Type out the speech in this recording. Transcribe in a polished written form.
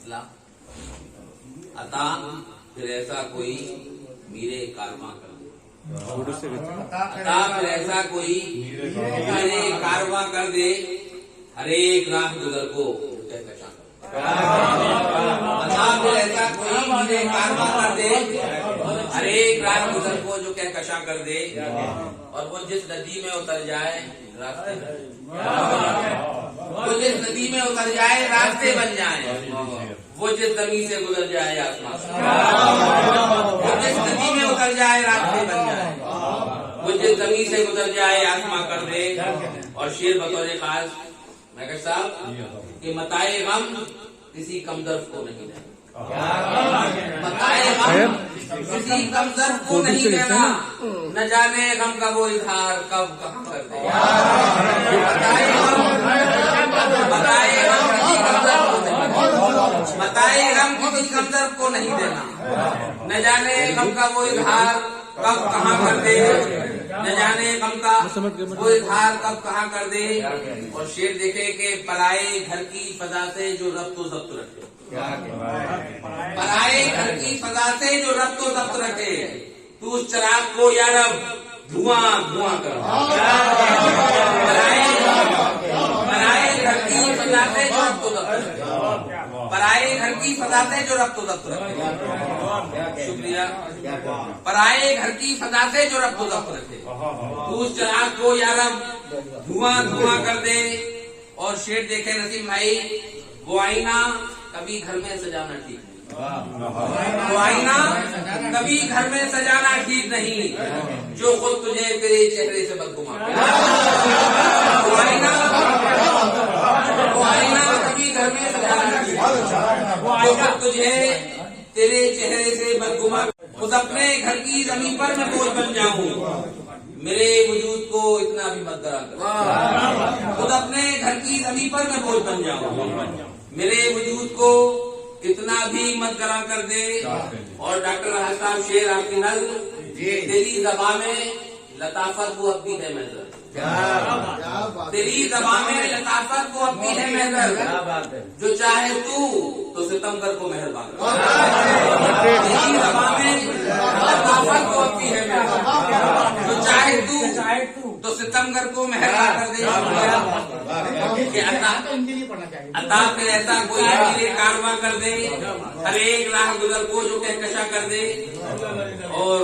مسئلہ عطا پھر ایسا کوئی میرے کارواں کر دے، عطا پھر ایسا کوئی میرے کارواں کر دے، ہر ایک راہ گزر کو کہکشاں کر دے، عطا پھر ایسا کوئی میرے کارواں کر دے، ہر ایک راہ گزر کو جو کہکشاں کر دے، اور وہ جس ندی میں اتر جائے راستے وہ جس ندی میں اتر جائے راستے بن جائیں، وہ جس زمین سے گزر جائے آسمان سے، وہ جس ندی میں اتر جائے راستے بن جائیں، وہ جس زمین سے گزر جائے آسمان کر دے۔ اور شیر بطور خاص میں صاحب کہ متائے غم کسی کمدرد کو نہیں دینا، متائے غم کسی کمدرد کو نہیں دینا، نہ جانے غم کا وہ اظہار کب کہاں کر دے، متائے غم کسی کمدرد کو نہیں دینا، نہ جانے غم کا وہ اظہار کب کہاں کر دے، نہ جانے غم کا وہ اظہار کب کہاں کر دے۔ اور شیر دیکھے کہ پرائے گھر کی فضا سے جو ربط و ضبط رکھے، پرائے گھر کی فضا سے جو ربط و ضبط رکھے، تو اس چراغ کو یا رب دھواں دھواں کر، پرائے گھر کی فضا سے جو ربط و ضبط رکھے، پرائے گھر کی فضا سے جو ربط و ضبط رکھے، شکریہ، پرائے گھر کی فضا سے جو ربط و ضبط رکھے، تو اس چراغ کو یا رب دھواں دھواں کر دے۔ اور شیر دیکھے نسیم بھائی، وہ آئینہ کبھی گھر میں سجانا ٹھیک نہیں، وہ آئینہ کبھی گھر میں سجانا ٹھیک نہیں، جو خود تجھے تیرے چہرے سے بدگمان، وہ آئینہ کبھی گھر میں سجانا ٹھیک نہیں، جو خود تجھے تیرے چہرے سے بدگمان۔ خود اپنے گھر کی زمین پر میں بوجھ بن جاؤں، میرے وجود کو اتنا بھی مت ڈرا کر، خود اپنے گھر کی زمین پر میں بوجھ بن جاؤں، میرے وجود کو اتنا بھی مت گرا کر دے۔ اور ڈاکٹر راحت صاحب شیر آپ کی نظم، تیری زبان میں لطافت وہ اب بھی ہے محضر، تیری زبان میں لطافت وہ اب بھی ہے محضر، جو چاہے تو ستمگر کو مہربان، تیری زبان میں لطافت وہ اب بھی ہے محضر، جو چاہے تو ستمگر کو مہربان کر دے۔ کہ عطا پھر ایسا کوئی میرے کارواں کر دے، ہر ایک راہ گزر کو جو کہکشاں کر دے۔ اور